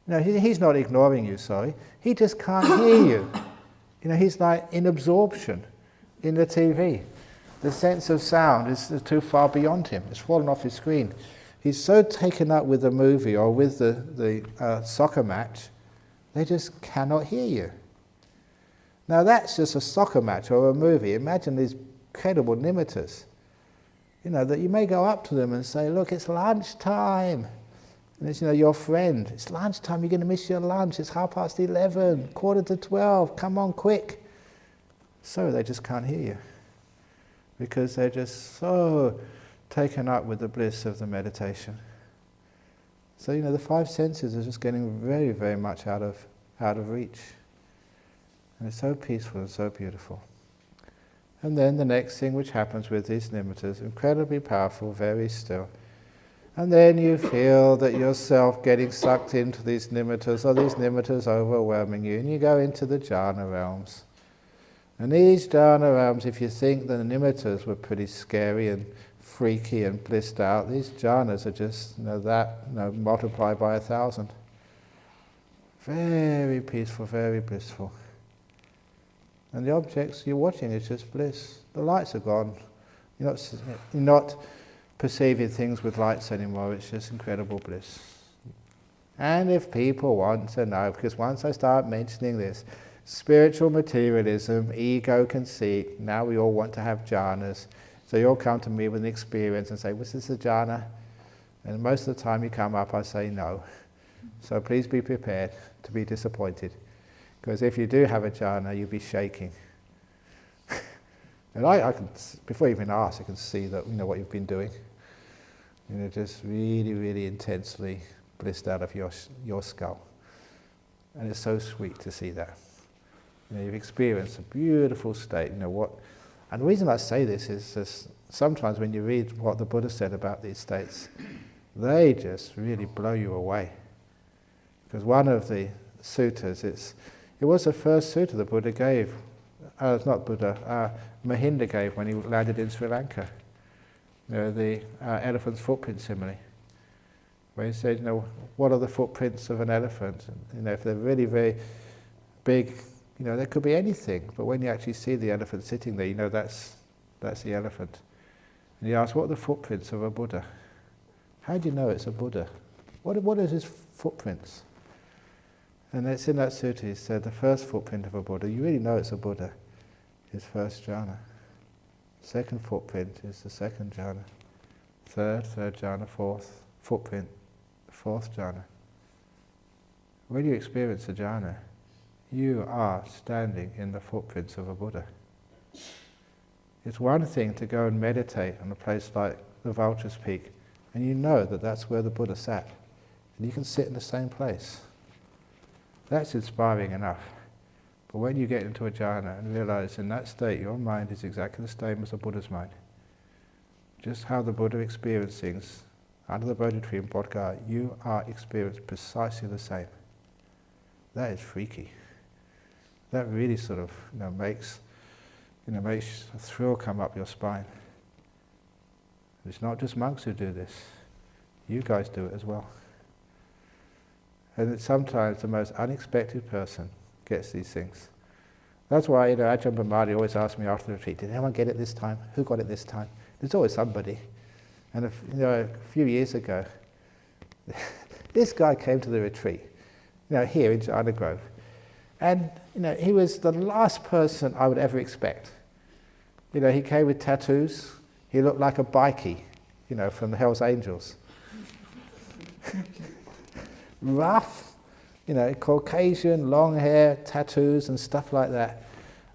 No, he's not ignoring you, sorry. He just can't hear you. He's like in absorption in the TV. The sense of sound is too far beyond him. It's fallen off his screen. He's so taken up with the movie or with the soccer match, they just cannot hear you. Now that's just a soccer match or a movie. Imagine these incredible nimittas. That you may go up to them and say, look, it's lunchtime. And it's, your friend. It's lunchtime, you're going to miss your lunch. It's 11:30, 11:45, come on, quick. So they just can't hear you. Because they're just so taken up with the bliss of the meditation. So the five senses are just getting very, very much out of reach. And it's so peaceful and so beautiful. And then the next thing which happens with these nimittas, incredibly powerful, very still. And then you feel that yourself getting sucked into these nimittas, or these nimittas overwhelming you, and you go into the jhana realms. And these jhana realms, if you think that the nimittas were pretty scary and freaky and blissed out, these jhanas are just multiplied by 1,000. Very peaceful, very blissful. And the objects you're watching is just bliss. The lights are gone. You're not perceiving things with lights anymore. It's just incredible bliss. And if people want to know, because once I start mentioning this, spiritual materialism, ego conceit, now we all want to have jhanas. So you all come to me with an experience and say, was this a jhana? And most of the time you come up, I say no. So please be prepared to be disappointed. Because if you do have a jhana, you'll be shaking. And I can, before you even ask, I can see that, what you've been doing. Just really, really intensely blissed out of your skull. And it's so sweet to see that. You've experienced a beautiful state. And the reason I say this is just sometimes when you read what the Buddha said about these states, they just really blow you away. Because one of the suttas, it was the first sutta the Buddha gave. Not Buddha, Mahinda gave when he landed in Sri Lanka. The elephant's footprint simile. Where he said, what are the footprints of an elephant? And, if they're really very big, there could be anything. But when you actually see the elephant sitting there, that's the elephant. And he asked, what are the footprints of a Buddha? How do you know it's a Buddha? What is his footprints? And it's in that sutta, he said, the first footprint of a Buddha, you really know it's a Buddha, is first jhana. Second footprint is the second jhana. Third jhana, fourth footprint, fourth jhana. When you experience a jhana, you are standing in the footprints of a Buddha. It's one thing to go and meditate on a place like the Vulture's Peak, and you know that that's where the Buddha sat, and you can sit in the same place. That's inspiring enough. But when you get into a jhana and realize in that state your mind is exactly the same as the Buddha's mind, just how the Buddha experienced things under the Bodhi tree in Bodhgaya, you are experienced precisely the same. That is freaky. That really sort of makes a thrill come up your spine. It's not just monks who do this. You guys do it as well. And it's sometimes the most unexpected person gets these things. That's why, Ajahn Brahmadi always asks me after the retreat, did anyone get it this time? Who got it this time? There's always somebody. And a few years ago, this guy came to the retreat, here in Jhana Grove. And, he was the last person I would ever expect. He came with tattoos. He looked like a bikie, from the Hells Angels. Rough, Caucasian, long hair, tattoos and stuff like that.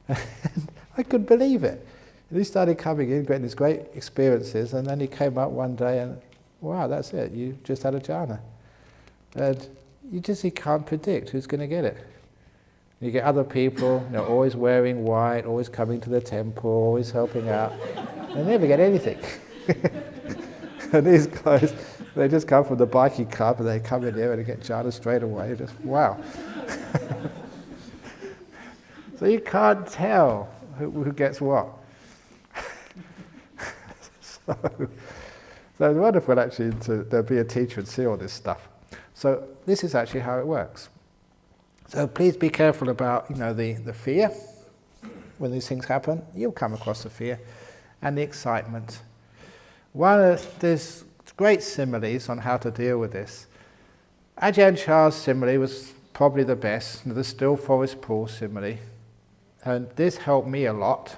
And I couldn't believe it. And he started coming in, getting these great experiences, and then he came up one day and, wow, that's it, you just had a jhana. And you can't predict who's going to get it. You get other people, always wearing white, always coming to the temple, always helping out. They never get anything. And these guys, they just come from the bikie club and they come in here and they get jhana straight away. Just wow. So you can't tell who gets what. So it's wonderful actually to be a teacher and see all this stuff. So this is actually how it works. So please be careful about the fear. When these things happen, you'll come across the fear and the excitement. There's great similes on how to deal with this. Ajahn Chah's simile was probably the best, the still forest pool simile. And this helped me a lot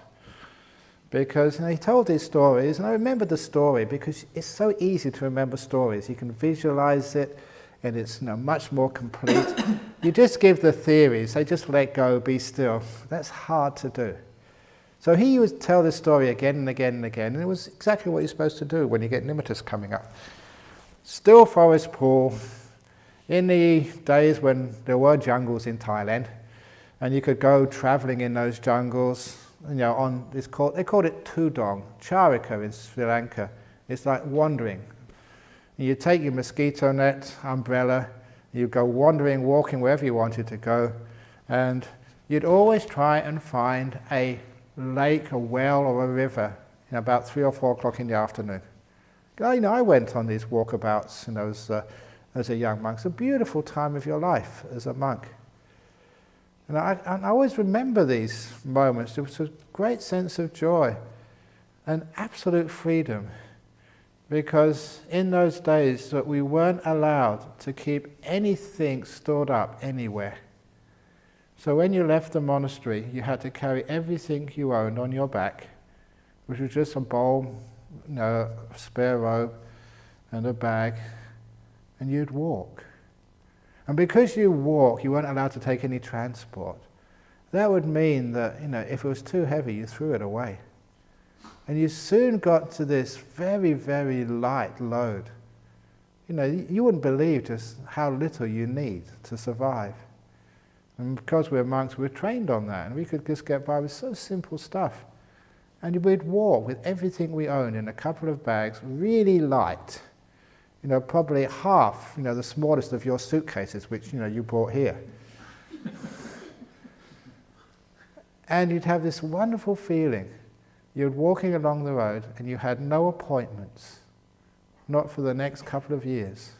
because he told these stories, and I remember the story because it's so easy to remember stories. You can visualize it and it's much more complete. You just give the theories, they just let go, be still. That's hard to do. So he would tell this story again and again and again, and it was exactly what you're supposed to do when you get Nimittas coming up. Still forest pool, in the days when there were jungles in Thailand, and you could go travelling in those jungles, they called it Tudong, Charika in Sri Lanka. It's like wandering. You take your mosquito net, umbrella, you go wandering, walking wherever you wanted to go, and you'd always try and find a lake, a well, or a river about 3 or 4 o'clock in the afternoon. I went on these walkabouts as a young monk. It's a beautiful time of your life as a monk. And I always remember these moments. There was a great sense of joy and absolute freedom, because in those days that we weren't allowed to keep anything stored up anywhere. So when you left the monastery, you had to carry everything you owned on your back, which was just a bowl, a spare robe, and a bag, and you'd walk. And because you walk, you weren't allowed to take any transport. That would mean that, if it was too heavy, you threw it away. And you soon got to this very, very light load. You know, you wouldn't believe just how little you need to survive. And because we're monks, we're trained on that, and we could just get by with so simple stuff. And we'd walk with everything we own in a couple of bags, really light. You know, probably half, you know, the smallest of your suitcases, which, you know, you brought here. And you'd have this wonderful feeling. You're walking along the road and you had no appointments, not for the next couple of years.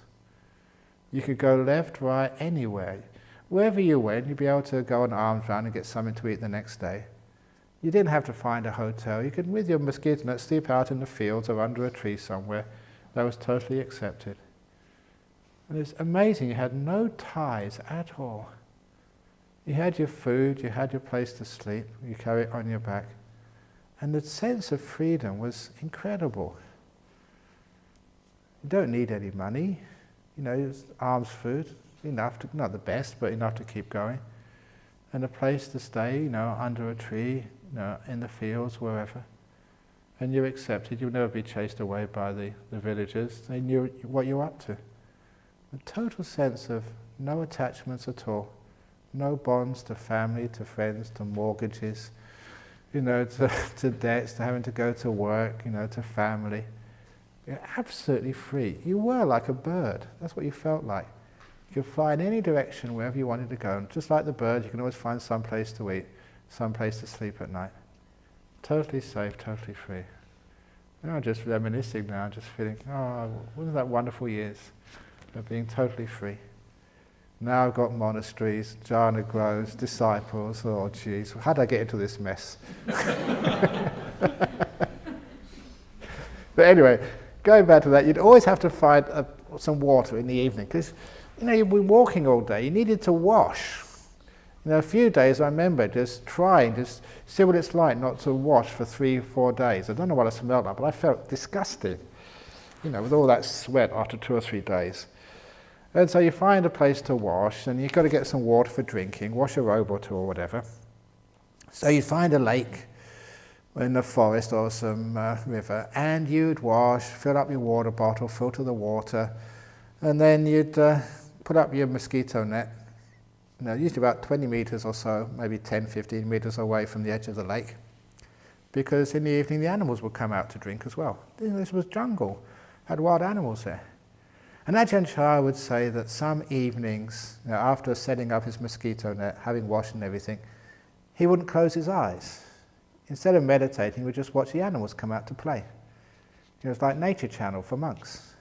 You could go left, right, anywhere. Wherever you went, you'd be able to go on arms round and get something to eat the next day. You didn't have to find a hotel. You could, with your mosquito net, sleep out in the fields or under a tree somewhere. That was totally accepted. And it's amazing, you had no ties at all. You had your food, you had your place to sleep, you carry it on your back. And the sense of freedom was incredible. You don't need any money. You know, it's alms food, enough to, not the best, but enough to keep going. And a place to stay, you know, under a tree, you know, in the fields, wherever. And you're accepted, you'll never be chased away by the villagers. They knew what you're up to. A total sense of no attachments at all. No bonds to family, to friends, to mortgages, you know, to debts, to having to go to work, you know, to family. You're absolutely free. You were like a bird. That's what you felt like. You could fly in any direction wherever you wanted to go. And just like the bird, you can always find some place to eat, some place to sleep at night. Totally safe, totally free. And I'm just reminiscing now, just feeling, oh, wasn't that wonderful years of being totally free. Now I've got monasteries, jhana grows, disciples, oh geez, how did I get into this mess? But anyway, going back to that, you'd always have to find some water in the evening, because you know, you've been walking all day, you needed to wash. You know, a few days I remember just trying, just see what it's like not to wash for 3 or 4 days. I don't know what I smelled like, but I felt disgusting, you know, with all that sweat after 2 or 3 days. And so you find a place to wash, and you've got to get some water for drinking, wash a robe or two or whatever. So you find a lake in the forest or some river, and you'd wash, fill up your water bottle, filter the water, and then you'd put up your mosquito net, you know, usually about 20 meters or so, maybe 10, 15 meters away from the edge of the lake, because in the evening the animals would come out to drink as well. This was jungle, had wild animals there. And Ajahn Chah would say that some evenings, you know, after setting up his mosquito net, having washed and everything, he wouldn't close his eyes. Instead of meditating, he would just watch the animals come out to play. It was like Nature Channel for monks.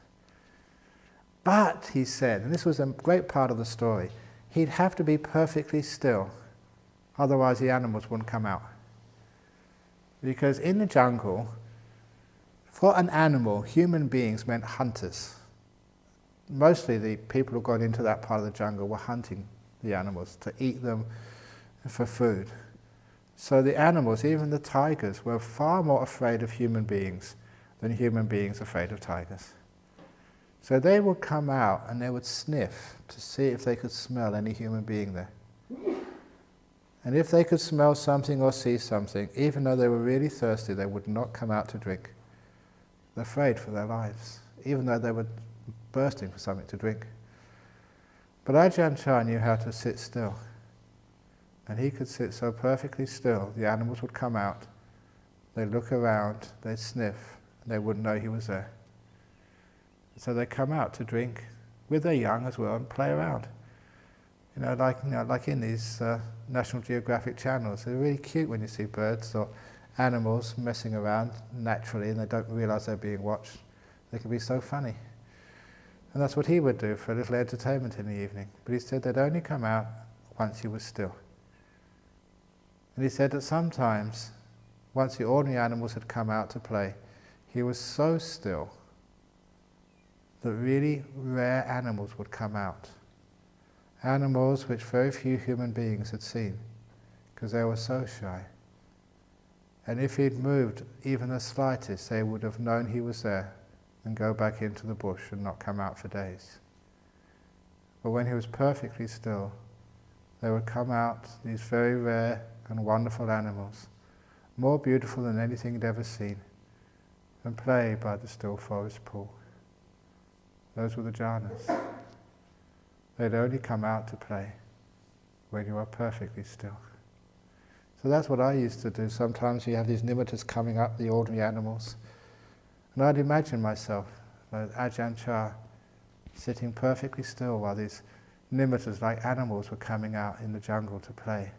But, he said, and this was a great part of the story, he'd have to be perfectly still, otherwise the animals wouldn't come out. Because in the jungle, for an animal, human beings meant hunters. Mostly the people who got into that part of the jungle were hunting the animals to eat them for food. So the animals, even the tigers, were far more afraid of human beings than human beings afraid of tigers. So they would come out and they would sniff to see if they could smell any human being there. And if they could smell something or see something, even though they were really thirsty, they would not come out to drink. They're afraid for their lives, even though they were bursting for something to drink. But Ajahn Chah knew how to sit still. And he could sit so perfectly still, the animals would come out, they'd look around, they'd sniff, and they wouldn't know he was there. So they'd come out to drink with their young as well and play around. You know, like in these National Geographic channels, they're really cute when you see birds or animals messing around naturally and they don't realize they're being watched. They can be so funny. And that's what he would do for a little entertainment in the evening. But he said they'd only come out once he was still. And he said that sometimes, once the ordinary animals had come out to play, he was so still that really rare animals would come out. Animals which very few human beings had seen, because they were so shy. And if he'd moved even the slightest, they would have known he was there and go back into the bush and not come out for days. But when he was perfectly still, they would come out, these very rare and wonderful animals, more beautiful than anything he'd ever seen, and play by the still forest pool. Those were the jhanas. They'd only come out to play when you are perfectly still. So that's what I used to do. Sometimes you have these nimittas coming up, the ordinary animals, and I'd imagine myself, like Ajahn sitting perfectly still while these nimittas, like animals, were coming out in the jungle to play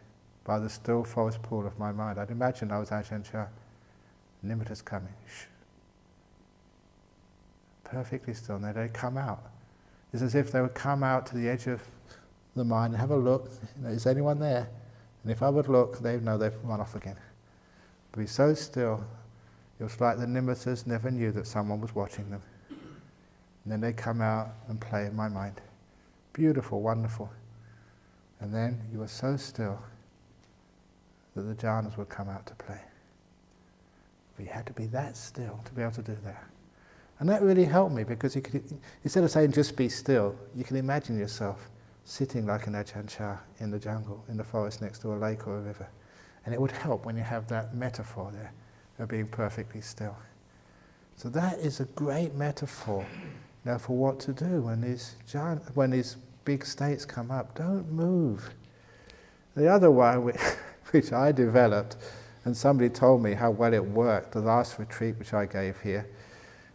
by the still forest pool of my mind. I'd imagine I was Ajahn Chah, nimittas coming, shh, perfectly still, and then they'd come out. It's as if they would come out to the edge of the mind and have a look, is anyone there? And if I would look, they'd know they've run off again. Be so still, it was like the nimittas never knew that someone was watching them. And then they'd come out and play in my mind. Beautiful, wonderful. And then you were so still that the jhanas would come out to play. But you had to be that still to be able to do that. And that really helped me, because you could, instead of saying just be still, you can imagine yourself sitting like an Ajahn Chah in the jungle, in the forest next to a lake or a river. And it would help when you have that metaphor there of being perfectly still. So that is a great metaphor now for what to do when these big states come up. Don't move. The other one, which I developed, and somebody told me how well it worked, the last retreat which I gave here,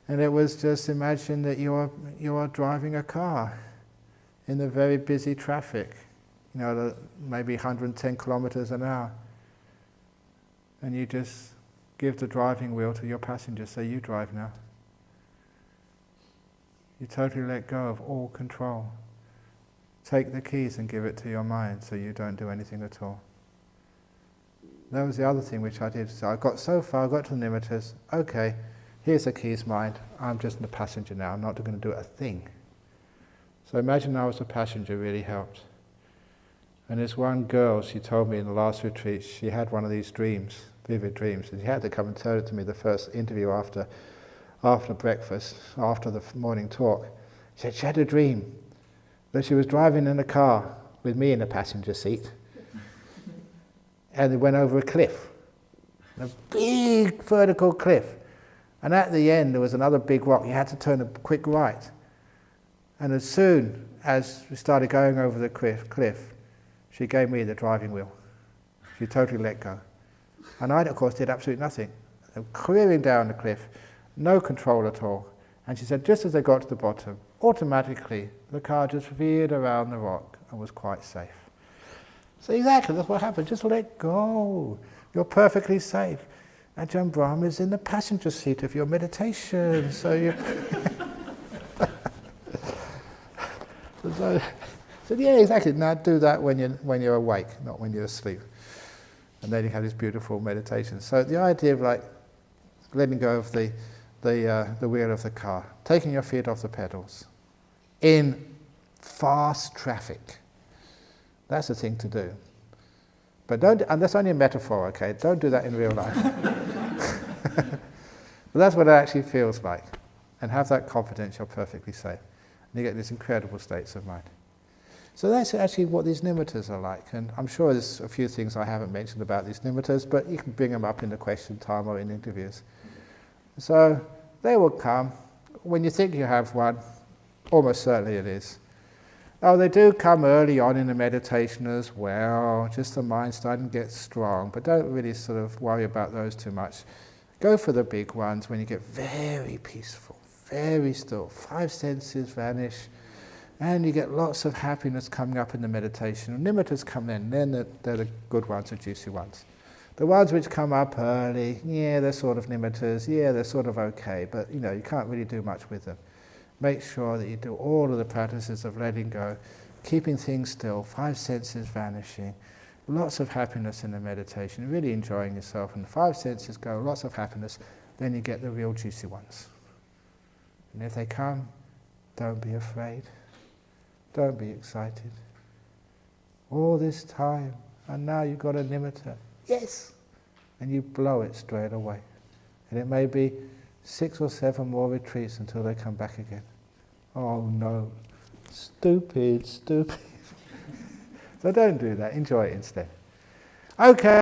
and it was just imagine that you are driving a car in the very busy traffic, maybe 110 kilometers an hour, and you just give the driving wheel to your passenger, say you drive now. You totally let go of all control. Take the keys and give it to your mind so you don't do anything at all. That was the other thing which I did. So I got so far, I got to the nimittas, okay, here's the keys mind, I'm just the passenger now, I'm not going to do a thing. So imagine I was a passenger really helped. And this one girl, she told me in the last retreat, she had one of these dreams, vivid dreams, and she had to come and tell it to me the first interview after breakfast, after the morning talk. She said she had a dream that she was driving in a car with me in the passenger seat, and it went over a cliff, a big vertical cliff. And at the end there was another big rock. You had to turn a quick right. And as soon as we started going over the cliff, she gave me the driving wheel. She totally let go. And I, of course, did absolutely nothing. Clearing down the cliff, no control at all. And she said, just as they got to the bottom, automatically the car just veered around the rock and was quite safe. So exactly, that's what happened. Just let go. You're perfectly safe. Ajahn Brahm is in the passenger seat of your meditation. So you... So yeah, exactly. Now do that when you're awake, not when you're asleep. And then you have this beautiful meditation. So the idea of like letting go of the wheel of the car, taking your feet off the pedals in fast traffic. That's the thing to do. But don't, and that's only a metaphor, okay? Don't do that in real life. But that's what it actually feels like. And have that confidence you're perfectly safe. And you get these incredible states of mind. So that's actually what these nimittas are like. And I'm sure there's a few things I haven't mentioned about these nimittas, but you can bring them up in the question time or in interviews. So they will come. When you think you have one, almost certainly it is. Oh, they do come early on in the meditation as well, just the mind starting to get strong, but don't really sort of worry about those too much. Go for the big ones when you get very peaceful, very still. 5 senses vanish, and you get lots of happiness coming up in the meditation. Nimittas come in, then they're the good ones, the juicy ones. The ones which come up early, yeah, they're sort of nimittas, yeah, they're sort of okay, but you can't really do much with them. Make sure that you do all of the practices of letting go, keeping things still, 5 senses vanishing, lots of happiness in the meditation, really enjoying yourself, and 5 senses go, lots of happiness, then you get the real juicy ones. And if they come, don't be afraid, don't be excited. All this time, and now you've got a nimitta, yes! And you blow it straight away. And it may be 6 or 7 more retreats until they come back again. Oh no, stupid, stupid. So don't do that, enjoy it instead. Okay.